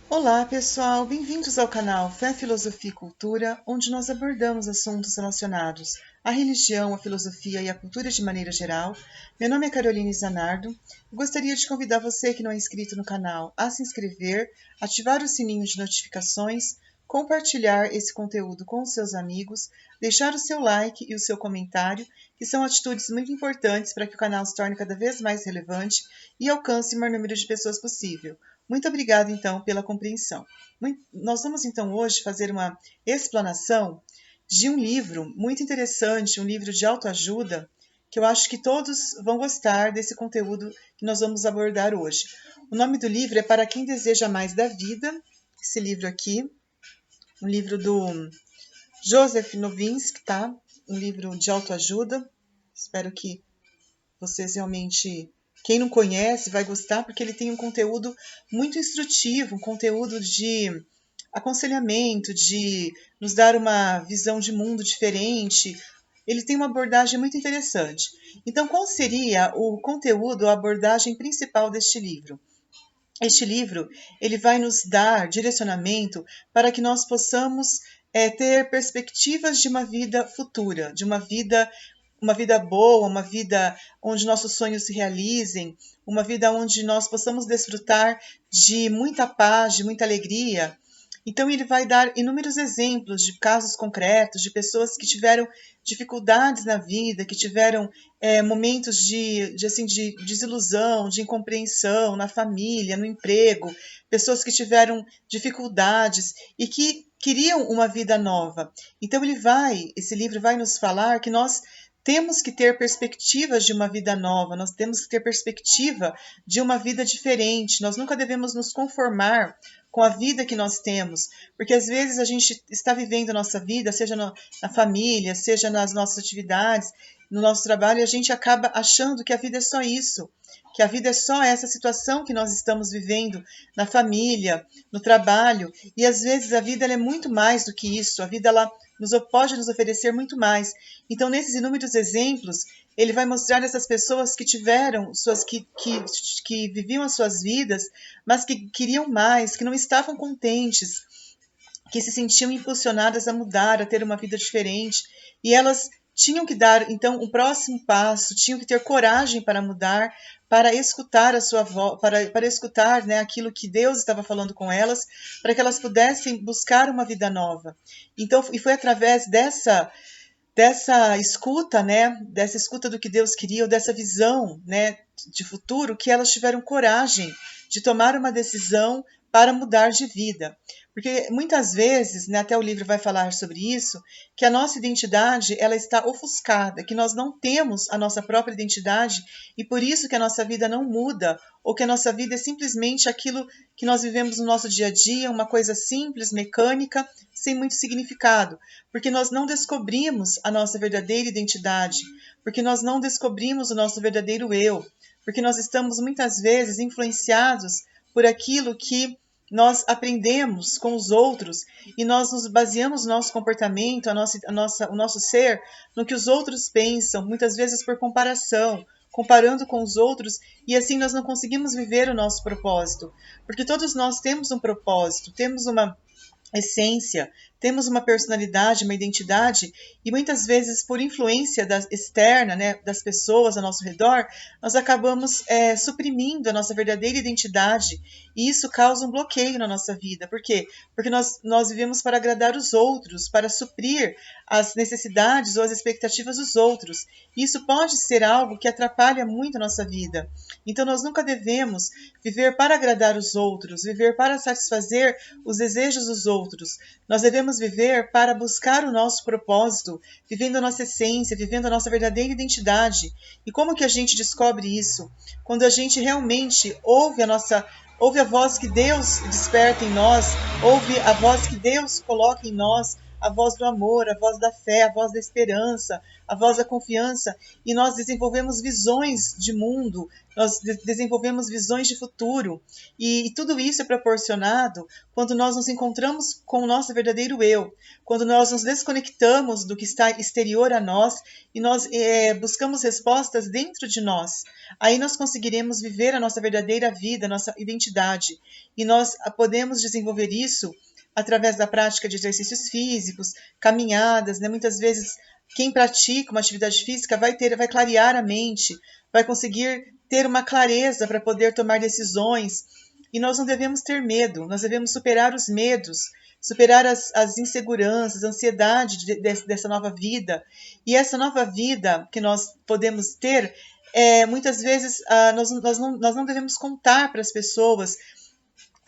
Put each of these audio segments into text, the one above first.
Olá, pessoal! Bem-vindos ao canal Fé, Filosofia e Cultura, onde nós abordamos assuntos relacionados à religião, à filosofia e à cultura de maneira geral. Meu nome é Caroline Zanardo e gostaria de convidar você que não é inscrito no canal a se inscrever, ativar o sininho de notificações, compartilhar esse conteúdo com os seus amigos, deixar o seu like e o seu comentário, que são atitudes muito importantes para que o canal se torne cada vez mais relevante e alcance o maior número de pessoas possível. Muito obrigada, então, pela compreensão. Nós vamos, então, hoje fazer uma explanação de um livro muito interessante, um livro de autoajuda, que eu acho que todos vão gostar desse conteúdo que nós vamos abordar hoje. O nome do livro é Para Quem Deseja Mais da Vida, esse livro aqui, um livro do Joseph Novinsky, tá? Um livro de autoajuda. Espero que vocês realmente, quem não conhece, vai gostar, porque ele tem um conteúdo muito instrutivo, um conteúdo de aconselhamento, de nos dar uma visão de mundo diferente. Ele tem uma abordagem muito interessante. Então, qual seria o conteúdo, a abordagem principal deste livro? Este livro, ele vai nos dar direcionamento para que nós possamos ter perspectivas de uma vida futura, de uma vida boa, uma vida onde nossos sonhos se realizem, uma vida onde nós possamos desfrutar de muita paz, de muita alegria. Então, ele vai dar inúmeros exemplos de casos concretos, de pessoas que tiveram dificuldades na vida, que tiveram momentos de desilusão, de incompreensão na família, no emprego, pessoas que tiveram dificuldades e que queriam uma vida nova. Então, esse livro vai nos falar que nós temos que ter perspectivas de uma vida nova, nós temos que ter perspectiva de uma vida diferente, nós nunca devemos nos conformar com a vida que nós temos, porque às vezes a gente está vivendo a nossa vida, seja na família, seja nas nossas atividades, no nosso trabalho, e a gente acaba achando que a vida é só isso, que a vida é só essa situação que nós estamos vivendo na família, no trabalho, e às vezes a vida ela é muito mais do que isso, a vida ela pode nos oferecer muito mais. Então, nesses inúmeros exemplos, ele vai mostrar essas pessoas que tiveram que viviam as suas vidas, mas que queriam mais, que não estavam contentes, que se sentiam impulsionadas a mudar, a ter uma vida diferente, e elas tinham que dar, então, o próximo passo, tinham que ter coragem para mudar, para escutar a sua voz, para escutar, né, aquilo que Deus estava falando com elas, para que elas pudessem buscar uma vida nova. Então, e foi através dessa escuta, né, dessa escuta do que Deus queria, ou dessa visão, né, de futuro, que elas tiveram coragem de tomar uma decisão para mudar de vida. Porque muitas vezes, né, até o livro vai falar sobre isso, que a nossa identidade ela está ofuscada, que nós não temos a nossa própria identidade e por isso que a nossa vida não muda, ou que a nossa vida é simplesmente aquilo que nós vivemos no nosso dia a dia, uma coisa simples, mecânica, sem muito significado, porque nós não descobrimos a nossa verdadeira identidade, porque nós não descobrimos o nosso verdadeiro eu, porque nós estamos muitas vezes influenciados por aquilo que nós aprendemos com os outros e nós nos baseamos no nosso comportamento, o nosso ser, no que os outros pensam, muitas vezes por comparação, comparando com os outros, e assim nós não conseguimos viver o nosso propósito, porque todos nós temos um propósito, temos uma essência, temos uma personalidade, uma identidade, e muitas vezes por influência externa, né, das pessoas ao nosso redor, nós acabamos suprimindo a nossa verdadeira identidade, e isso causa um bloqueio na nossa vida. Por quê? Porque nós vivemos para agradar os outros, para suprir as necessidades ou as expectativas dos outros. Isso pode ser algo que atrapalha muito a nossa vida. Então nós nunca devemos viver para agradar os outros, viver para satisfazer os desejos dos outros. Nós devemos viver para buscar o nosso propósito, vivendo a nossa essência, vivendo a nossa verdadeira identidade. E como que a gente descobre isso? Quando a gente realmente ouve a voz que Deus desperta em nós, ouve a voz que Deus coloca em nós, a voz do amor, a voz da fé, a voz da esperança, a voz da confiança, e nós desenvolvemos visões de mundo, nós desenvolvemos visões de futuro, e tudo isso é proporcionado quando nós nos encontramos com o nosso verdadeiro eu, quando nós nos desconectamos do que está exterior a nós e nós buscamos respostas dentro de nós. Aí nós conseguiremos viver a nossa verdadeira vida, a nossa identidade, e nós podemos desenvolver isso através da prática de exercícios físicos, caminhadas, né? Muitas vezes quem pratica uma atividade física vai clarear a mente, vai conseguir ter uma clareza para poder tomar decisões. E nós não devemos ter medo, nós devemos superar os medos, superar as inseguranças, a ansiedade dessa nova vida. E essa nova vida que nós podemos ter, muitas vezes nós não devemos contar para as pessoas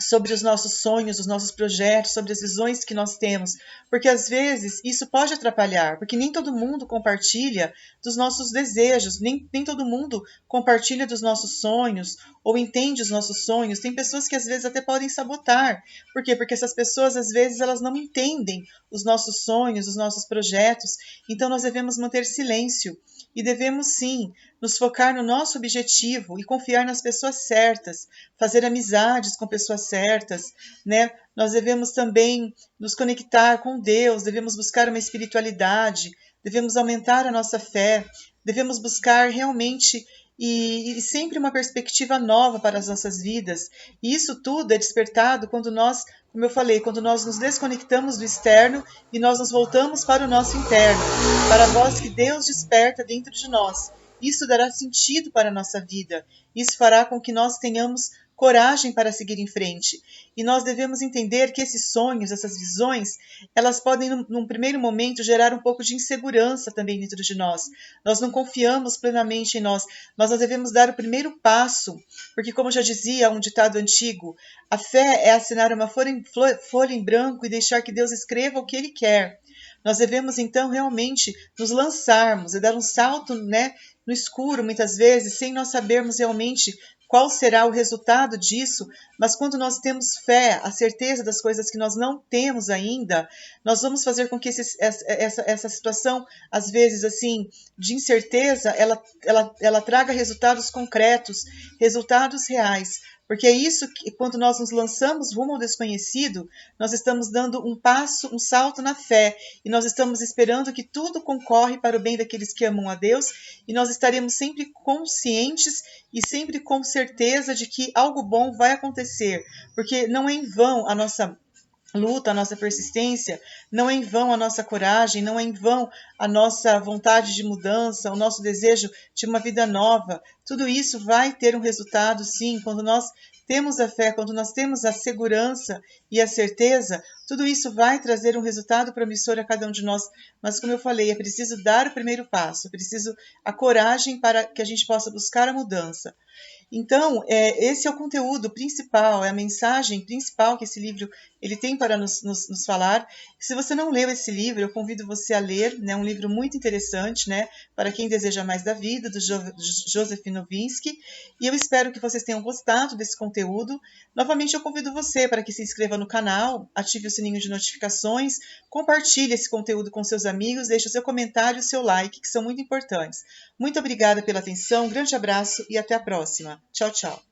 sobre os nossos sonhos, os nossos projetos, sobre as visões que nós temos, porque às vezes isso pode atrapalhar, porque nem todo mundo compartilha dos nossos desejos, nem todo mundo compartilha dos nossos sonhos ou entende os nossos sonhos. Tem pessoas que às vezes até podem sabotar. Por quê? Porque essas pessoas às vezes elas não entendem os nossos sonhos, os nossos projetos, então nós devemos manter silêncio e devemos sim nos focar no nosso objetivo e confiar nas pessoas certas, fazer amizades com pessoas certas, né? Nós devemos também nos conectar com Deus, devemos buscar uma espiritualidade, devemos aumentar a nossa fé, devemos buscar realmente e sempre uma perspectiva nova para as nossas vidas. E isso tudo é despertado quando nós, como eu falei, quando nós nos desconectamos do externo e nós nos voltamos para o nosso interno, para a voz que Deus desperta dentro de nós. Isso dará sentido para a nossa vida. Isso fará com que nós tenhamos coragem para seguir em frente. E nós devemos entender que esses sonhos, essas visões, elas podem, num primeiro momento, gerar um pouco de insegurança também dentro de nós. Nós não confiamos plenamente em nós, mas nós devemos dar o primeiro passo, porque, como já dizia um ditado antigo, a fé é assinar uma folha em branco e deixar que Deus escreva o que Ele quer. Nós devemos, então, realmente nos lançarmos e dar um salto, né, no escuro, muitas vezes, sem nós sabermos realmente qual será o resultado disso, mas quando nós temos fé, a certeza das coisas que nós não temos ainda, nós vamos fazer com que essa situação, às vezes, assim, de incerteza, ela traga resultados concretos, resultados reais. Porque é isso que, quando nós nos lançamos rumo ao desconhecido, nós estamos dando um passo, um salto na fé, e nós estamos esperando que tudo concorre para o bem daqueles que amam a Deus, e nós estaremos sempre conscientes e sempre com certeza de que algo bom vai acontecer, porque não é em vão a nossa luta, a nossa persistência, não é em vão a nossa coragem, não é em vão a nossa vontade de mudança, o nosso desejo de uma vida nova. Tudo isso vai ter um resultado, sim, quando nós temos a fé, quando nós temos a segurança e a certeza, tudo isso vai trazer um resultado promissor a cada um de nós. Mas, como eu falei, é preciso dar o primeiro passo, é preciso a coragem para que a gente possa buscar a mudança. Então, esse é o conteúdo principal, é a mensagem principal que esse livro ele tem para nos falar. Se você não leu esse livro, eu convido você a ler, né? Um livro muito interessante, né? Para quem deseja mais da vida, do Joseph Novinsky. E eu espero que vocês tenham gostado desse conteúdo. Novamente, eu convido você para que se inscreva no canal, ative o sininho de notificações, compartilhe esse conteúdo com seus amigos, deixe o seu comentário e o seu like, que são muito importantes. Muito obrigada pela atenção, um grande abraço e até a próxima. Tchau, tchau.